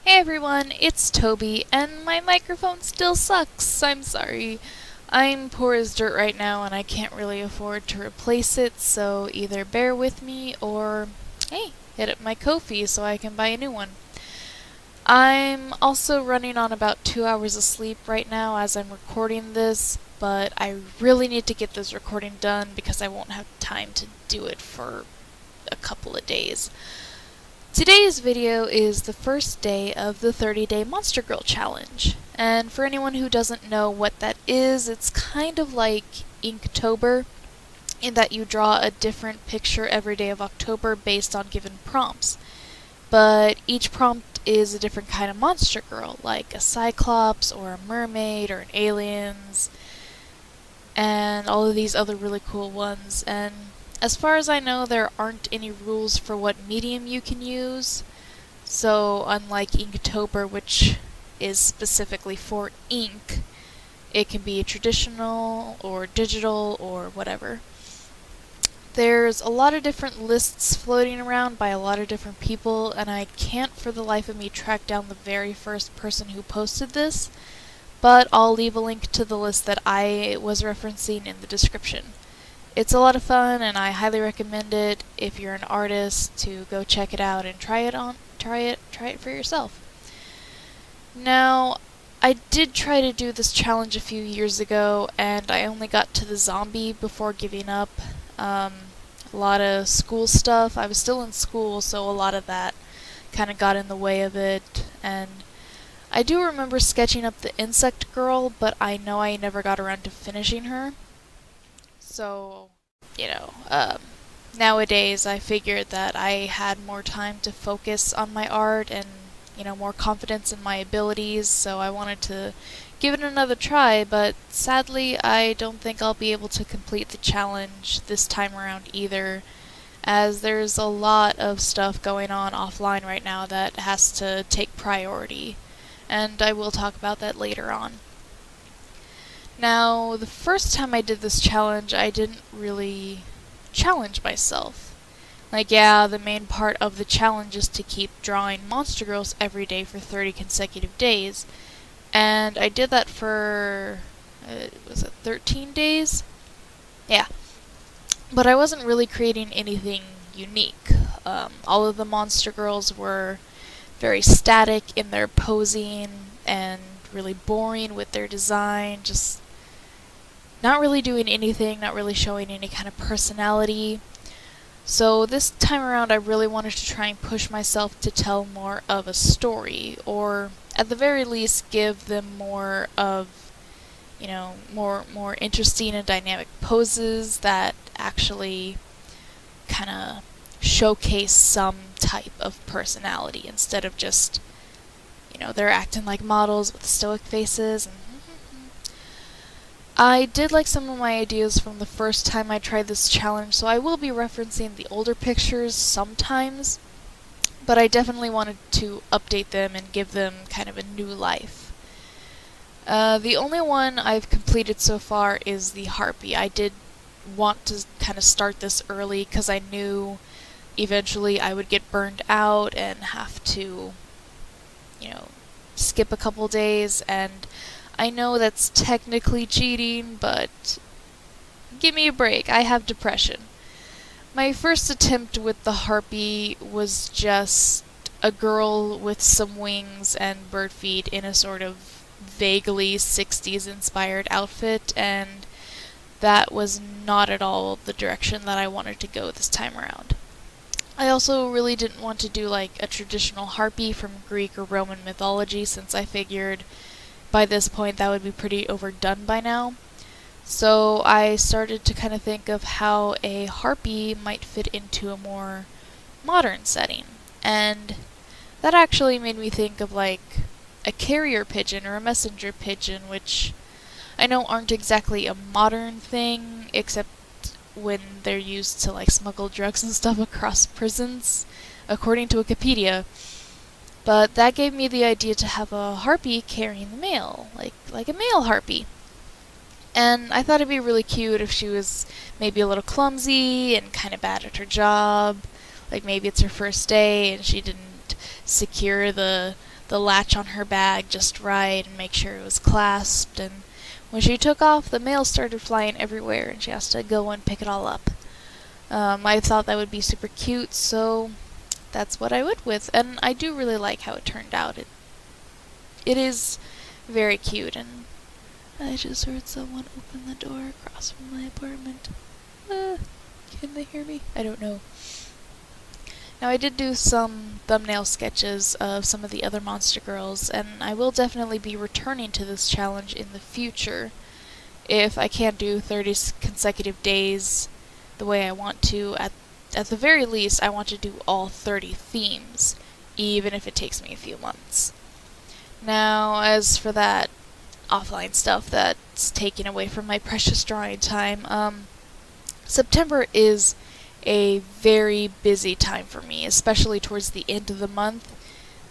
Hey everyone, it's Toby, and my microphone still sucks. I'm sorry. I'm poor as dirt right now, and I can't really afford to replace it, so either bear with me or, hey, hit up my Ko-fi so I can buy a new one. I'm also running on about 2 hours of sleep right now as I'm recording this, but I really need to get this recording done because I won't have time to do it for a couple of days. Today's video is the first day of the 30-day Monster Girl Challenge, and for anyone who doesn't know what that is, it's kind of like Inktober, in that you draw a different picture every day of October based on given prompts. But each prompt is a different kind of monster girl, like a cyclops, or a mermaid, or an aliens, and all of these other really cool ones. And as far as I know, there aren't any rules for what medium you can use, so unlike Inktober, which is specifically for ink, it can be traditional or digital or whatever. There's a lot of different lists floating around by a lot of different people, and I can't for the life of me track down the very first person who posted this, but I'll leave a link to the list that I was referencing in the description. It's a lot of fun, and I highly recommend it if you're an artist to go check it out and try it for yourself. Now, I did try to do this challenge a few years ago, and I only got to the zombie before giving up. A lot of school stuff. I was still in school, so a lot of that kind of got in the way of it, and I do remember sketching up the insect girl, but I know I never got around to finishing her. So, nowadays I figured that I had more time to focus on my art and, more confidence in my abilities, so I wanted to give it another try, but sadly I don't think I'll be able to complete the challenge this time around either, as there's a lot of stuff going on offline right now that has to take priority, and I will talk about that later on. Now, the first time I did this challenge, I didn't really challenge myself. The main part of the challenge is to keep drawing monster girls every day for 30 consecutive days. And I did that for, was it 13 days? Yeah. But I wasn't really creating anything unique. All of the monster girls were very static in their posing and really boring with their design, just not really doing anything, not really showing any kind of personality. So this time around I really wanted to try and push myself to tell more of a story, or at the very least give them more of, more interesting and dynamic poses that actually kind of showcase some type of personality instead of just, they're acting like models with stoic faces. And I did like some of my ideas from the first time I tried this challenge, so I will be referencing the older pictures sometimes, but I definitely wanted to update them and give them kind of a new life. The only one I've completed so far is the HARPY. I did want to kind of start this early because I knew eventually I would get burned out and have to, skip a couple days, and I know that's technically cheating, but give me a break. I have depression. My first attempt with the HARPY was just a girl with some wings and bird feet in a sort of vaguely 60s inspired outfit, and that was not at all the direction that I wanted to go this time around. I also really didn't want to do like a traditional HARPY from Greek or Roman mythology, since I figured by this point that would be pretty overdone by now. So I started to kind of think of how a HARPY might fit into a more modern setting, and that actually made me think of like a carrier pigeon or a messenger pigeon, which I know aren't exactly a modern thing, except when they're used to like smuggle drugs and stuff across prisons, according to Wikipedia. But that gave me the idea to have a HARPY carrying the mail, like a male HARPY. And I thought it'd be really cute if she was maybe a little clumsy and kind of bad at her job. Like maybe it's her first day and she didn't secure the the latch on her bag just right and make sure it was clasped, and when she took off, the mail started flying everywhere and she has to go and pick it all up. I thought that would be super cute, so that's what I went with, and I do really like how it turned out. It is very cute, and I just heard someone open the door across from my apartment. Can they hear me? I don't know. Now, I did do some thumbnail sketches of some of the other Monster Girls, and I will definitely be returning to this challenge in the future. If I can't do 30 consecutive days the way I want to, at the very least, I want to do all 30 themes, even if it takes me a few months. Now, as for that offline stuff that's taken away from my precious drawing time, September is a very busy time for me, especially towards the end of the month.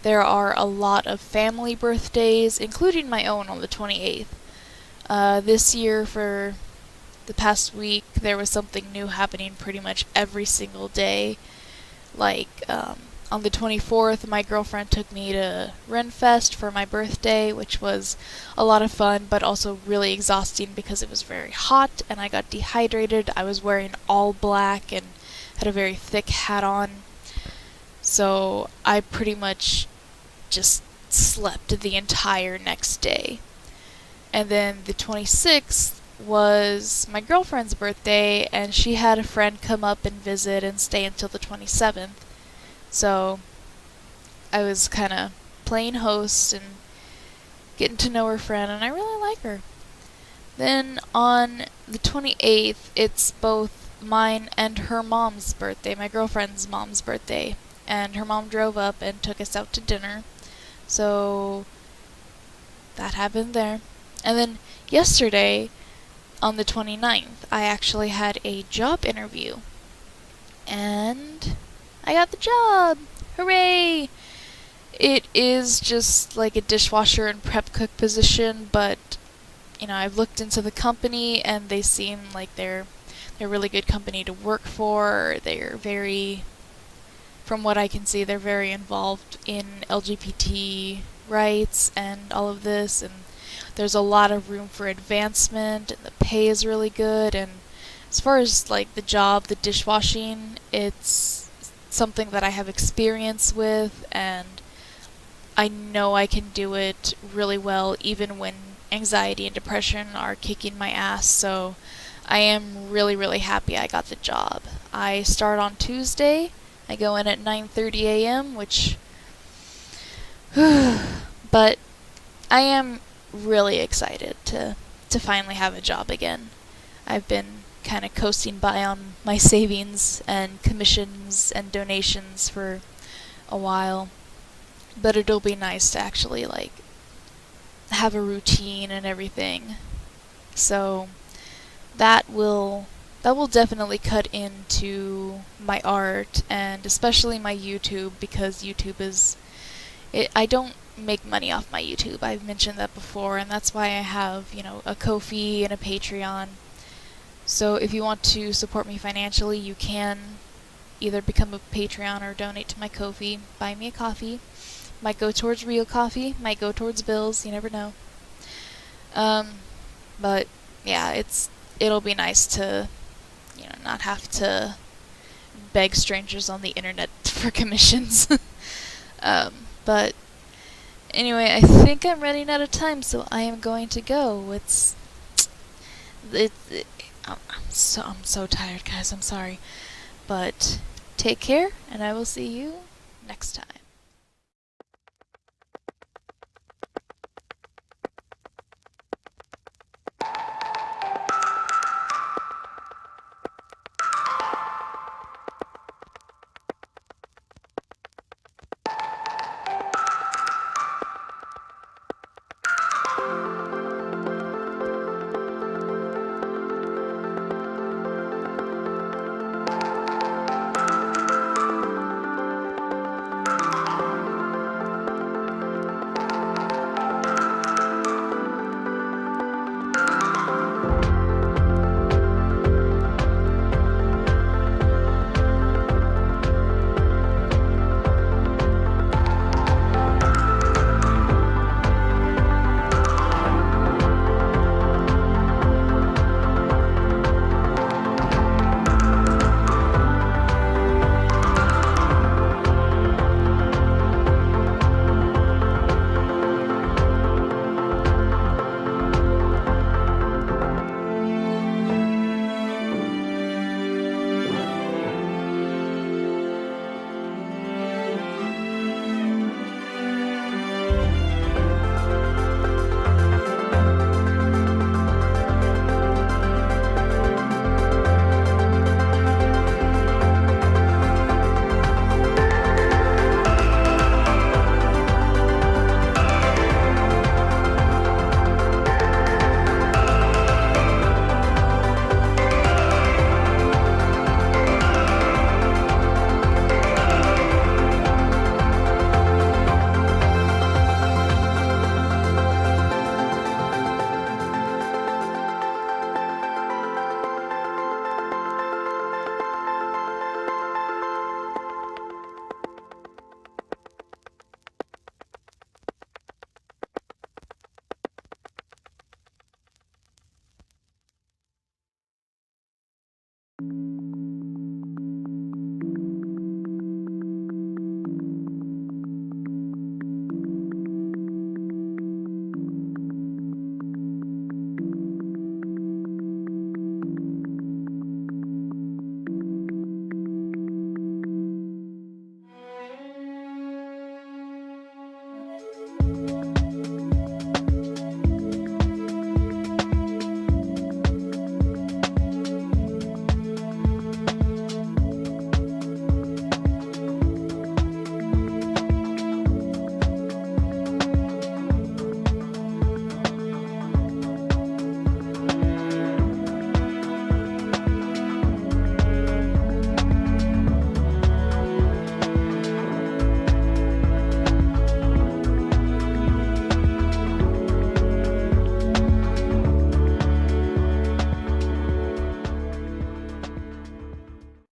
There are a lot of family birthdays, including my own on the 28th. This year, for the past week, there was something new happening pretty much every single day. Like, on the 24th, my girlfriend took me to Renfest for my birthday, which was a lot of fun, but also really exhausting because it was very hot and I got dehydrated. I was wearing all black and had a very thick hat on, so I pretty much just slept the entire next day. And then the 26th was my girlfriend's birthday, and she had a friend come up and visit and stay until the 27th. So I was kind of playing host and getting to know her friend, and I really like her. Then on the 28th, it's both mine and her mom's birthday, my girlfriend's mom's birthday, and her mom drove up and took us out to dinner. So that happened there. And then yesterday, on the 29th, I actually had a job interview, and I got the job! Hooray! It is just like a dishwasher and prep cook position, but, you know, I've looked into the company and they seem like they're a really good company to work for. They're very, from what I can see, they're very involved in LGBT rights and all of this, and there's a lot of room for advancement, and the pay is really good, and as far as like the job, the dishwashing, it's something that I have experience with, and I know I can do it really well even when anxiety and depression are kicking my ass, so I am really, really happy I got the job. I start on Tuesday. I go in at 9:30 a.m., which but I am really excited to finally have a job again. I've been kind of coasting by on my savings and commissions and donations for a while, but it'll be nice to actually like have a routine and everything. So that will definitely cut into my art, and especially my YouTube, because YouTube is I don't make money off my YouTube. I've mentioned that before, and that's why I have, you know, a Ko-fi and a Patreon. So if you want to support me financially, you can either become a Patreon or donate to my Ko-fi. Buy me a coffee. Might go towards real coffee, might go towards bills, you never know. But yeah, it'll be nice to, you know, not have to beg strangers on the internet for commissions. But anyway, I think I'm running out of time, so I am going to go. I'm so tired, guys. I'm sorry, but take care, and I will see you next time.